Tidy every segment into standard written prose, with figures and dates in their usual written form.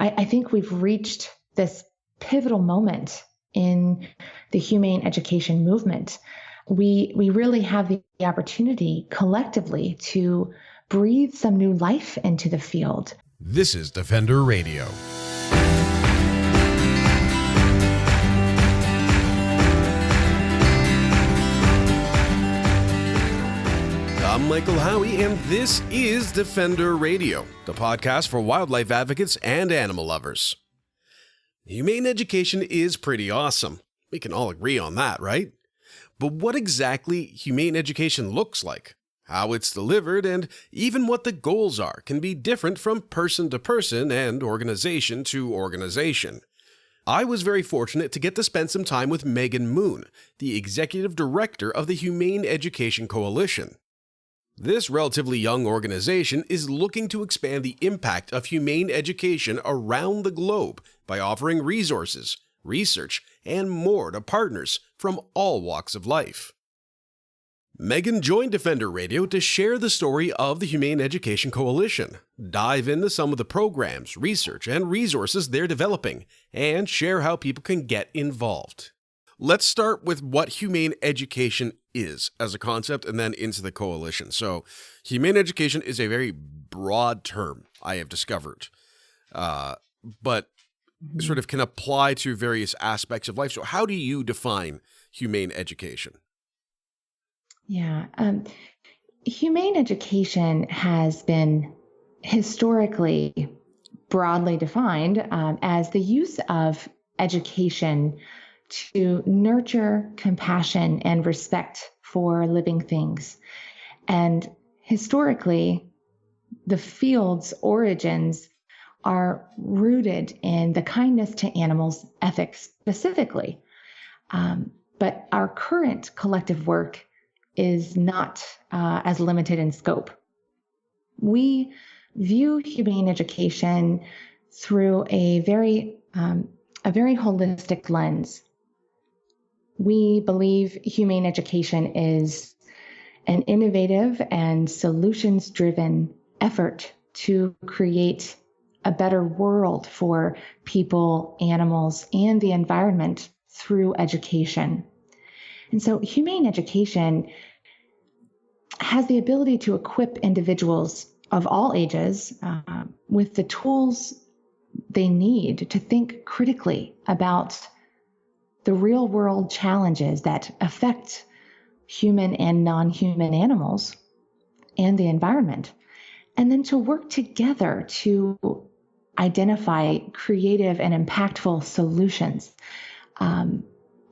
I think we've reached this pivotal moment in the humane education movement. We really have the opportunity collectively to breathe some new life into the field. This is Defender Radio. I'm Michael Howie, and this is Defender Radio, the podcast for wildlife advocates and animal lovers. Humane education is pretty awesome. We can all agree on that, right? But what exactly humane education looks like, how it's delivered, and even what the goals are can be different from person to person and organization to organization. I was very fortunate to get to spend some time with Megan Moon, the executive director of the Humane Education Coalition. This relatively young organization is looking to expand the impact of humane education around the globe by offering resources, research, and more to partners from all walks of life. Megan joined Defender Radio to share the story of the Humane Education Coalition, dive into some of the programs, research, and resources they're developing, and share how people can get involved. Let's start with what humane education is as a concept and then into the coalition. So, humane education is a very broad term, I have discovered, but sort of can apply to various aspects of life. So how do you define humane education? Yeah. Humane education has been historically broadly defined as the use of education to nurture compassion and respect for living things. And historically, the field's origins are rooted in the kindness to animals ethics specifically. But our current collective work is not as limited in scope. We view humane education through a very holistic lens. We believe humane education is an innovative and solutions-driven effort to create a better world for people, animals, and the environment through education. And so humane education has the ability to equip individuals of all ages with the tools they need to think critically about the real world challenges that affect human and non-human animals and the environment, and then to work together to identify creative and impactful solutions,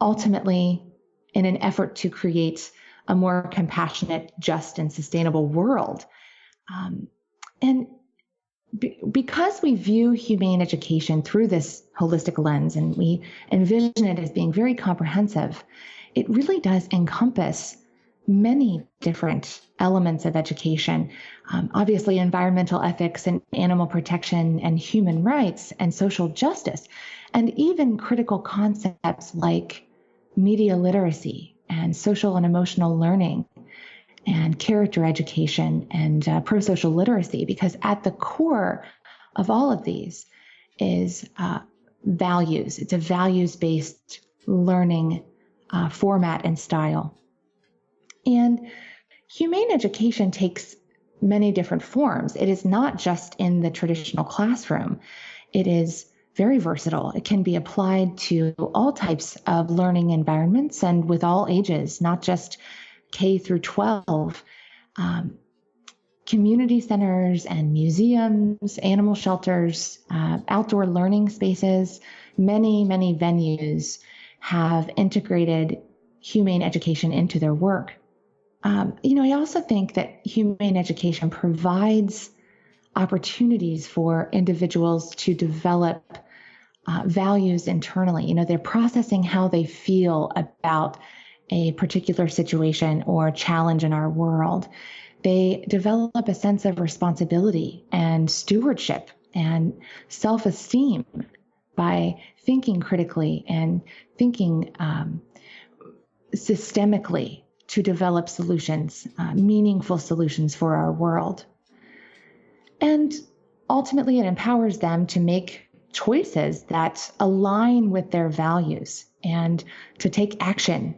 ultimately in an effort to create a more compassionate, just, and sustainable world. Because we view humane education through this holistic lens and we envision it as being very comprehensive, it really does encompass many different elements of education. Obviously, environmental ethics and animal protection and human rights and social justice, and even critical concepts like media literacy and social and emotional learning and character education and pro-social literacy, because at the core of all of these is values. It's a values-based learning format and style. And humane education takes many different forms. It is not just in the traditional classroom. It is very versatile. It can be applied to all types of learning environments and with all ages, not just K through 12, community centers and museums, animal shelters, outdoor learning spaces, many venues have integrated humane education into their work. I also think that humane education provides opportunities for individuals to develop values internally. They're processing how they feel about a particular situation or challenge in our world. They develop a sense of responsibility and stewardship and self-esteem by thinking critically and thinking systemically to develop solutions, meaningful solutions for our world. And ultimately, it empowers them to make choices that align with their values and to take action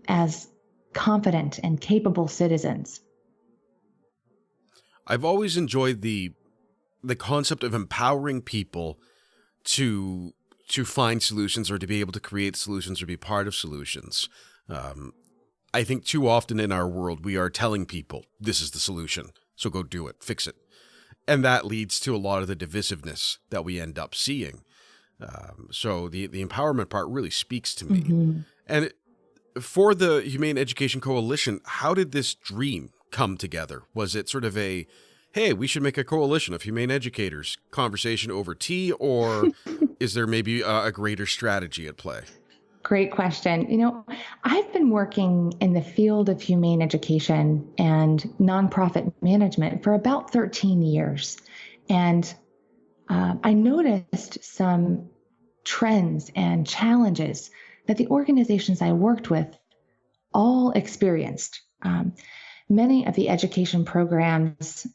as confident and capable citizens. I've always enjoyed the concept of empowering people to find solutions or to be able to create solutions or be part of solutions. I think too often in our world, we are telling people, this is the solution, so go do it, fix it. And that leads to a lot of the divisiveness that we end up seeing. So the empowerment part really speaks to me. Mm-hmm. And for the Humane Education Coalition, how did this dream come together? Was it sort of a, hey, we should make a coalition of humane educators, conversation over tea, or is there maybe a greater strategy at play? Great question. I've been working in the field of humane education and nonprofit management for about 13 years. And I noticed some trends and challenges that the organizations I worked with all experienced. Many of the education programs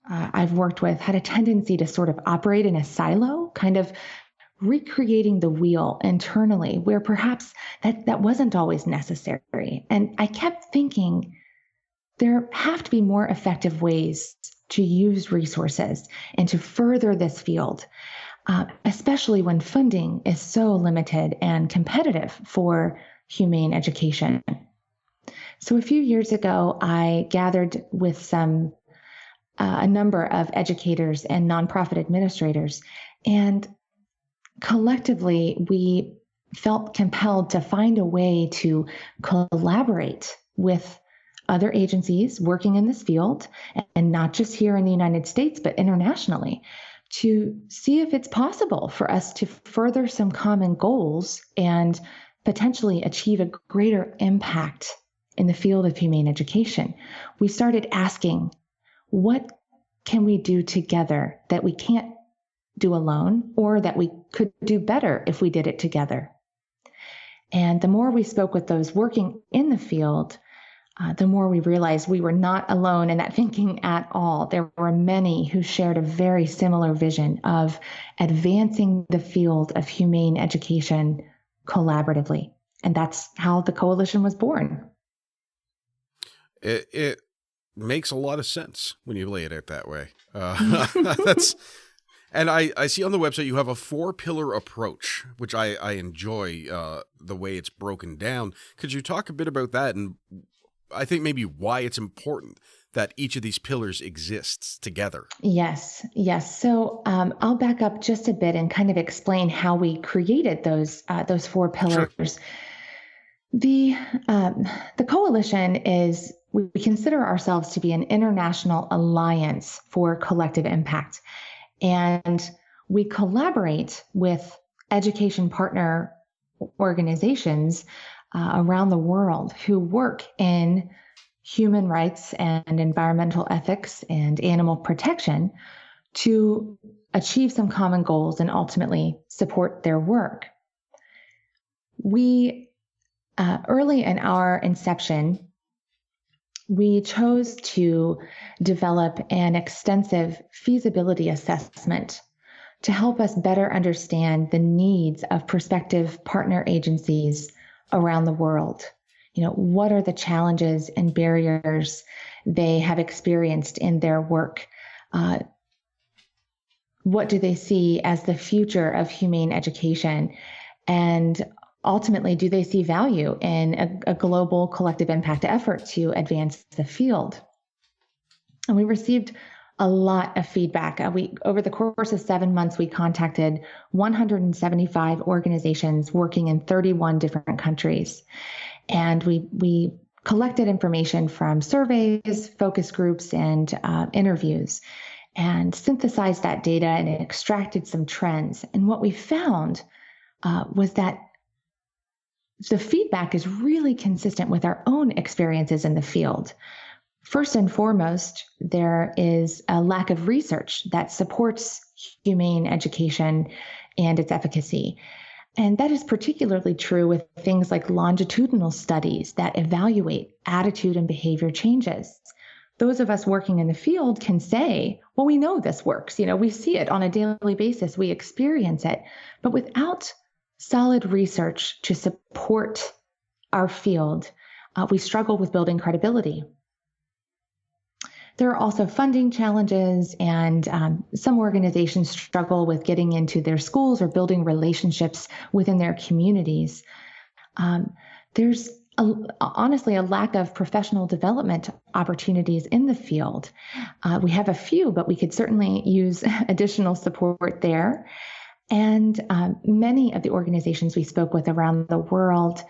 I've worked with had a tendency to sort of operate in a silo, kind of recreating the wheel internally, where perhaps that wasn't always necessary. And I kept thinking there have to be more effective ways to use resources and to further this field, especially when funding is so limited and competitive for humane education. So a few years ago, I gathered with a number of educators and nonprofit administrators, and collectively, we felt compelled to find a way to collaborate with other agencies working in this field, and not just here in the United States, but internationally, to see if it's possible for us to further some common goals and potentially achieve a greater impact in the field of humane education. We started asking, what can we do together that we can't do alone, or that we could do better if we did it together? And the more we spoke with those working in the field, the more we realized we were not alone in that thinking at all. There were many who shared a very similar vision of advancing the field of humane education collaboratively. And that's how the coalition was born. It makes a lot of sense when you lay it out that way. And I see on the website you have a 4-pillar approach, which I enjoy the way it's broken down. Could you talk a bit about that, and I think maybe why it's important that each of these pillars exists together? Yes. So I'll back up just a bit and kind of explain how we created those 4 pillars. Sure. The coalition is, we consider ourselves to be an international alliance for collective impact. And we collaborate with education partner organizations around the world who work in human rights and environmental ethics and animal protection to achieve some common goals and ultimately support their work. We, early in our inception, we chose to develop an extensive feasibility assessment to help us better understand the needs of prospective partner agencies around the world. What are the challenges and barriers they have experienced in their work? What do they see as the future of humane education? And ultimately, do they see value in a global collective impact effort to advance the field? And we received a lot of feedback. Over the course of 7 months, we contacted 175 organizations working in 31 different countries. And we collected information from surveys, focus groups, and interviews, and synthesized that data and extracted some trends. And what we found was that the feedback is really consistent with our own experiences in the field. First and foremost, there is a lack of research that supports humane education and its efficacy. And that is particularly true with things like longitudinal studies that evaluate attitude and behavior changes. those of us working in the field can say, well, we know this works. We see it on a daily basis. We experience it. But without solid research to support our field, we struggle with building credibility. There are also funding challenges, and some organizations struggle with getting into their schools or building relationships within their communities. There's honestly a lack of professional development opportunities in the field. We have a few, but we could certainly use additional support there. And many of the organizations we spoke with around the world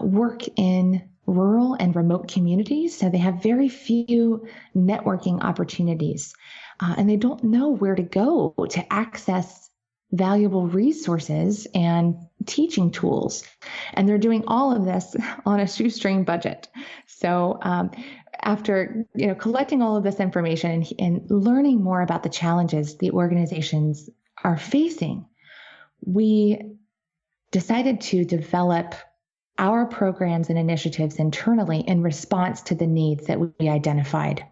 work in rural and remote communities, so they have very few networking opportunities, and they don't know where to go to access valuable resources and teaching tools. And they're doing all of this on a shoestring budget. So after collecting all of this information and learning more about the challenges the organizations are facing, we decided to develop our programs and initiatives internally in response to the needs that we identified.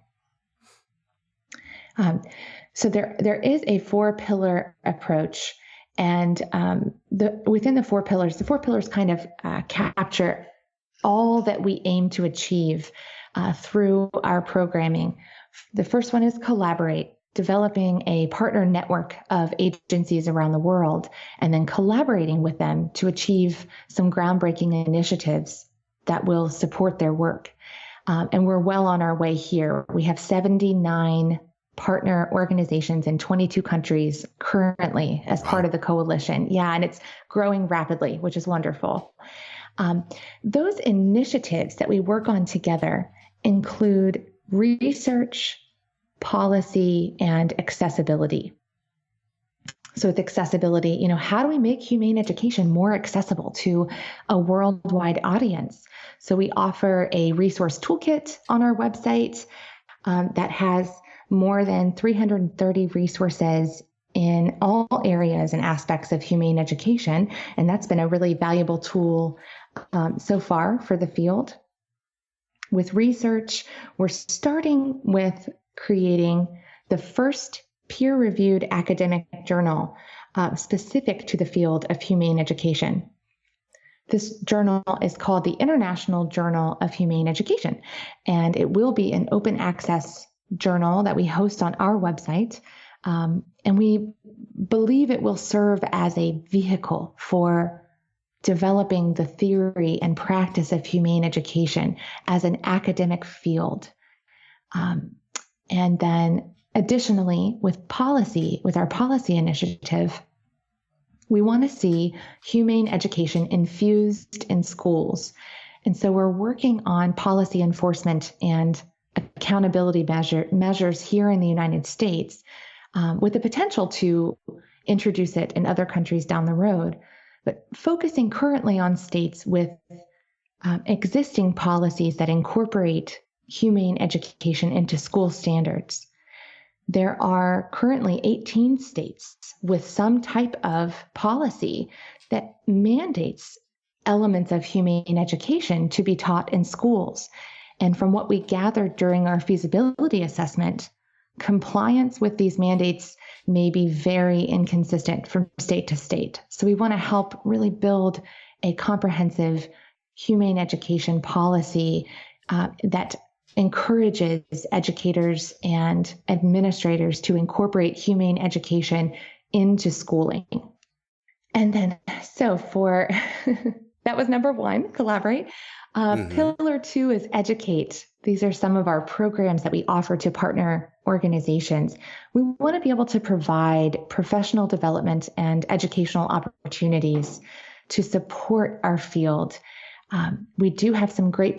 So there is a 4-pillar approach, and within the 4 pillars kind of capture all that we aim to achieve through our programming. The first one is collaborate, developing a partner network of agencies around the world, and then collaborating with them to achieve some groundbreaking initiatives that will support their work. And we're well on our way here. We have 79 partner organizations in 22 countries currently as part of the coalition. Yeah, and it's growing rapidly, which is wonderful. Those initiatives that we work on together include research, policy, and accessibility. So with accessibility, how do we make humane education more accessible to a worldwide audience? So we offer a resource toolkit on our website that has more than 330 resources in all areas and aspects of humane education. And that's been a really valuable tool so far for the field. With research, we're starting with creating the first peer-reviewed academic journal specific to the field of humane education. This journal is called the International Journal of Humane Education, and it will be an open access journal that we host on our website. And we believe it will serve as a vehicle for developing the theory and practice of humane education as an academic field. And then additionally, with our policy initiative, we want to see humane education infused in schools. And so we're working on policy enforcement and accountability measures here in the United States, with the potential to introduce it in other countries down the road, but focusing currently on states with existing policies that incorporate humane education into school standards. There are currently 18 states with some type of policy that mandates elements of humane education to be taught in schools. And from what we gathered during our feasibility assessment, compliance with these mandates may be very inconsistent from state to state. So we want to help really build a comprehensive humane education policy that encourages educators and administrators to incorporate humane education into schooling. And then, so for that was number 1, collaborate. Pillar 2 is educate. These are some of our programs that we offer to partner organizations. We want to be able to provide professional development and educational opportunities to support our field. We do have some great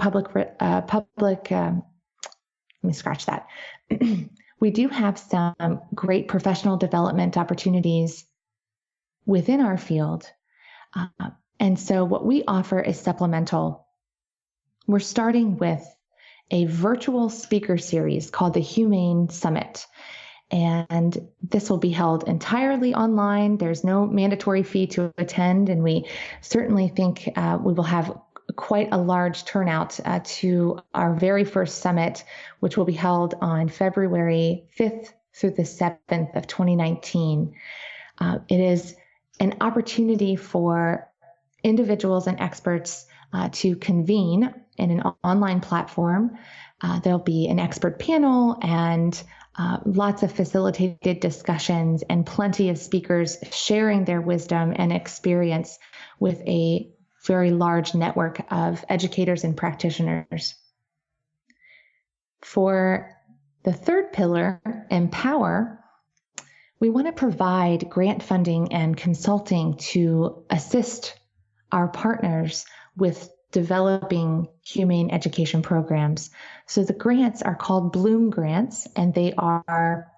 we do have some great professional development opportunities within our field. And so what we offer is supplemental. We're starting with a virtual speaker series called the Humane Summit. And this will be held entirely online. There's no mandatory fee to attend. And we certainly think we will have quite a large turnout to our very first summit, which will be held on February 5th through the 7th of 2019. It is an opportunity for individuals and experts to convene in an online platform. There'll be an expert panel and lots of facilitated discussions and plenty of speakers sharing their wisdom and experience with a very large network of educators and practitioners. For the third pillar, empower, we want to provide grant funding and consulting to assist our partners with developing humane education programs. So the grants are called Bloom grants, and they are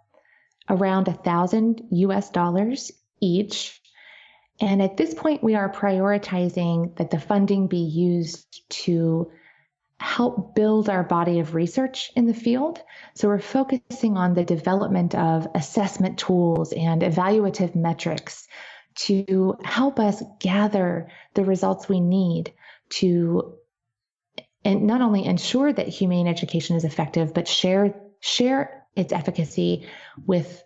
around $1,000 each. And at this point, we are prioritizing that the funding be used to help build our body of research in the field. So we're focusing on the development of assessment tools and evaluative metrics to help us gather the results we need to and not only ensure that humane education is effective, but share its efficacy with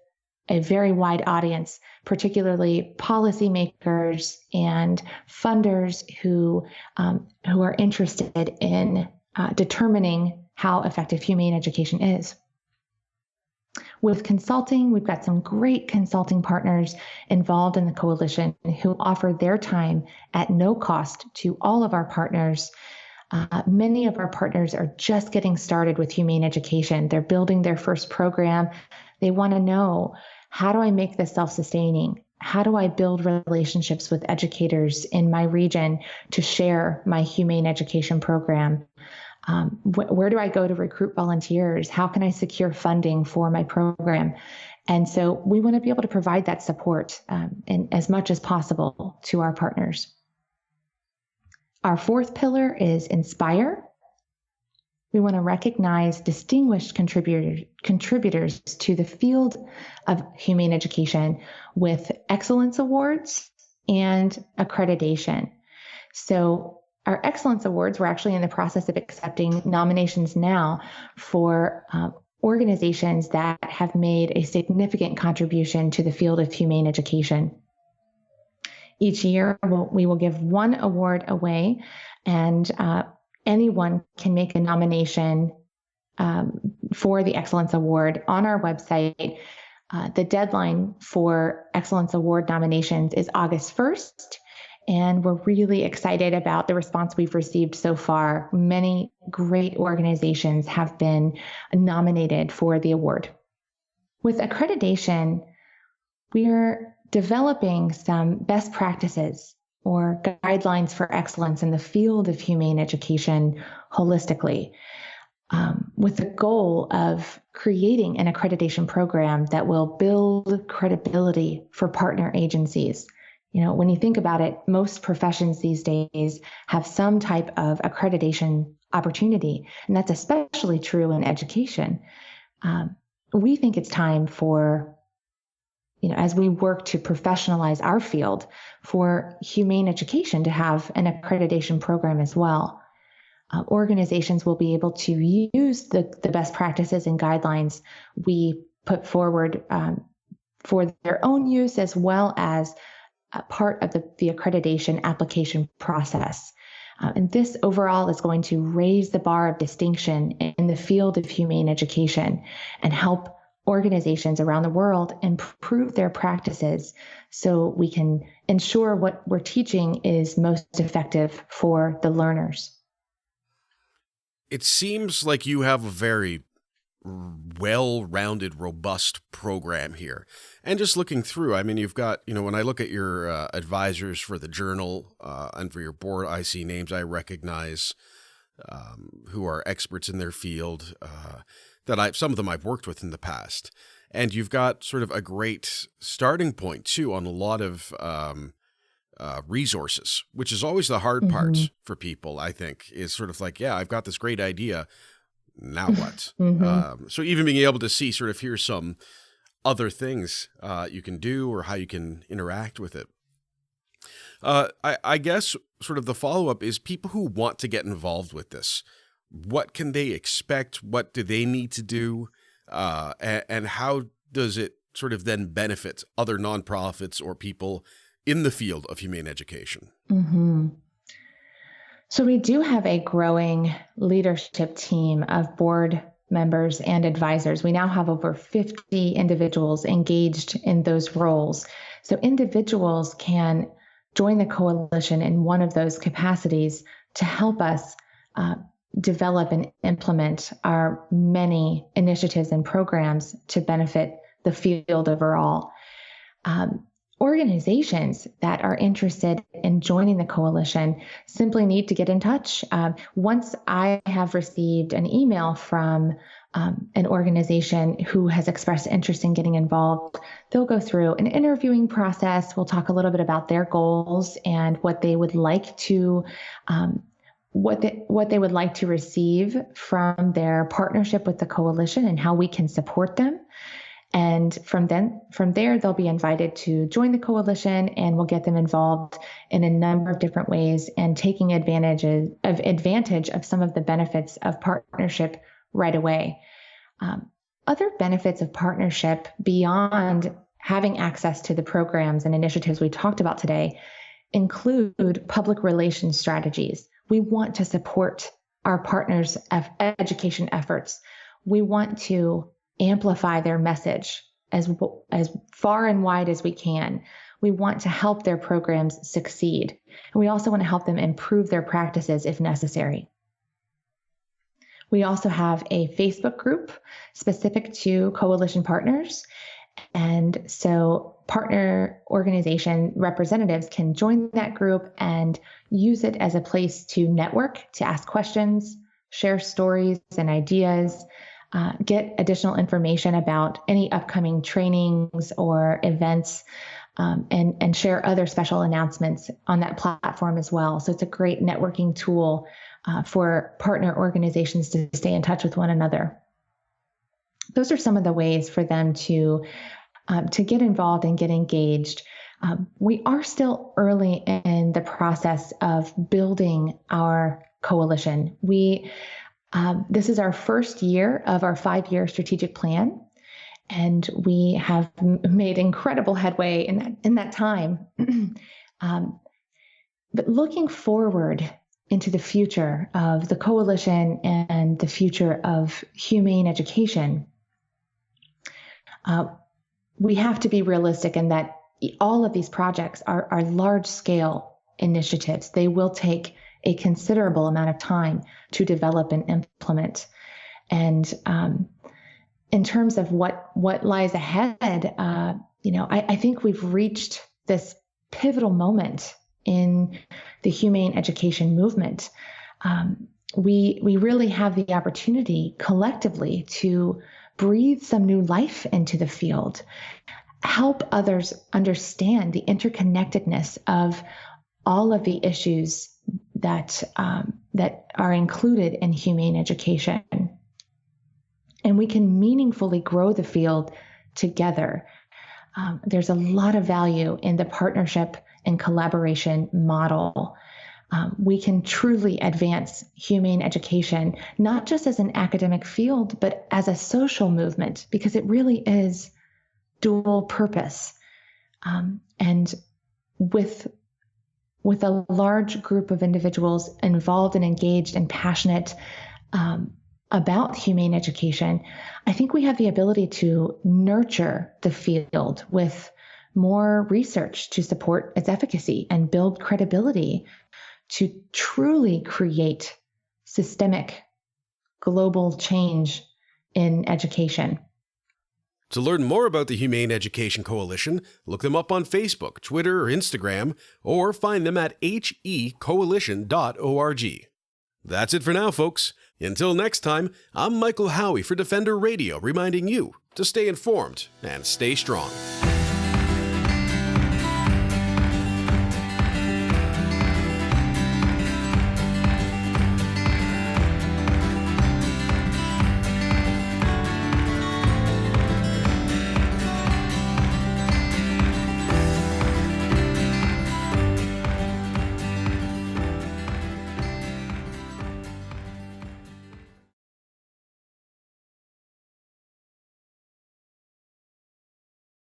a very wide audience, particularly policymakers and funders who are interested in determining how effective humane education is. With consulting, we've got some great consulting partners involved in the coalition who offer their time at no cost to all of our partners. Many of our partners are just getting started with humane education. They're building their first program. They want to know, how do I make this self-sustaining? How do I build relationships with educators in my region to share my humane education program? Where do I go to recruit volunteers? How can I secure funding for my program? And so we want to be able to provide that support in as much as possible to our partners. Our fourth pillar is inspire. We want to recognize distinguished contributors to the field of humane education with excellence awards and accreditation. So our excellence awards, we're actually in the process of accepting nominations now for organizations that have made a significant contribution to the field of humane education. Each year, we will give one award away, and anyone can make a nomination for the Excellence Award on our website. The deadline for Excellence Award nominations is August 1st, and we're really excited about the response we've received so far. Many great organizations have been nominated for the award. With accreditation, we're developing some best practices or guidelines for excellence in the field of humane education holistically, with the goal of creating an accreditation program that will build credibility for partner agencies. You know, when you think about it, most professions these days have some type of accreditation opportunity, and that's especially true in education. We think it's time for, as we work to professionalize our field, for humane education to have an accreditation program as well. Organizations will be able to use the best practices and guidelines we put forward for their own use, as well as part of the accreditation application process. And this overall is going to raise the bar of distinction in the field of humane education and help organizations around the world improve their practices so we can ensure what we're teaching is most effective for the learners. It seems like you have a very well-rounded, robust program here. And just looking through, I mean, you've got, when I look at your advisors for the journal and for your board, I see names I recognize who are experts in their field that some of them I've worked with in the past. And you've got sort of a great starting point, too, on a lot of resources, which is always the hard part for people, I think, is sort of like, yeah, I've got this great idea. Now what? So even being able to see sort of here's some other things you can do or how you can interact with it. I guess sort of the follow-up is people who want to get involved with this. What can they expect? What do they need to do? And how does it sort of then benefit other nonprofits or people in the field of humane education? Mm-hmm. So we do have a growing leadership team of board members and advisors. We now have over 50 individuals engaged in those roles. So individuals can join the coalition in one of those capacities to help us develop and implement our many initiatives and programs to benefit the field overall. Organizations that are interested in joining the coalition simply need to get in touch. Once I have received an email from an organization who has expressed interest in getting involved, they'll go through an interviewing process. We'll talk a little bit about their goals and what they would like to what they would like to receive from their partnership with the coalition and how we can support them. And from there, they'll be invited to join the coalition, and we'll get them involved in a number of different ways and taking advantage of some of the benefits of partnership right away. Other benefits of partnership beyond having access to the programs and initiatives we talked about today include public relations strategies. We want to support our partners' education efforts. We want to amplify their message as far and wide as we can. We want to help their programs succeed. And we also want to help them improve their practices if necessary. We also have a Facebook group specific to coalition partners. And so partner organization representatives can join that group and use it as a place to network, to ask questions, share stories and ideas, get additional information about any upcoming trainings or events, and share other special announcements on that platform as well. So it's a great networking tool for partner organizations to stay in touch with one another. Those are some of the ways for them to get involved and get engaged. We are still early in the process of building our coalition. This is our first year of our 5-year strategic plan, and we have made incredible headway in that time. But looking forward into the future of the coalition and the future of humane education, we have to be realistic in that all of these projects are large-scale initiatives. They will take a considerable amount of time to develop and implement. And in terms of what lies ahead, I think we've reached this pivotal moment in the humane education movement. We really have the opportunity collectively to breathe some new life into the field, help others understand the interconnectedness of all of the issues that are included in humane education. And we can meaningfully grow the field together. There's a lot of value in the partnership and collaboration model. We can truly advance humane education, not just as an academic field, but as a social movement, because it really is dual purpose. And with a large group of individuals involved and engaged and passionate about humane education, I think we have the ability to nurture the field with more research to support its efficacy and build credibility to truly create systemic global change in education. To learn more about the Humane Education Coalition, look them up on Facebook, Twitter, or Instagram, or find them at hecoalition.org. That's it for now, folks. Until next time, I'm Michael Howie for Defender Radio, reminding you to stay informed and stay strong.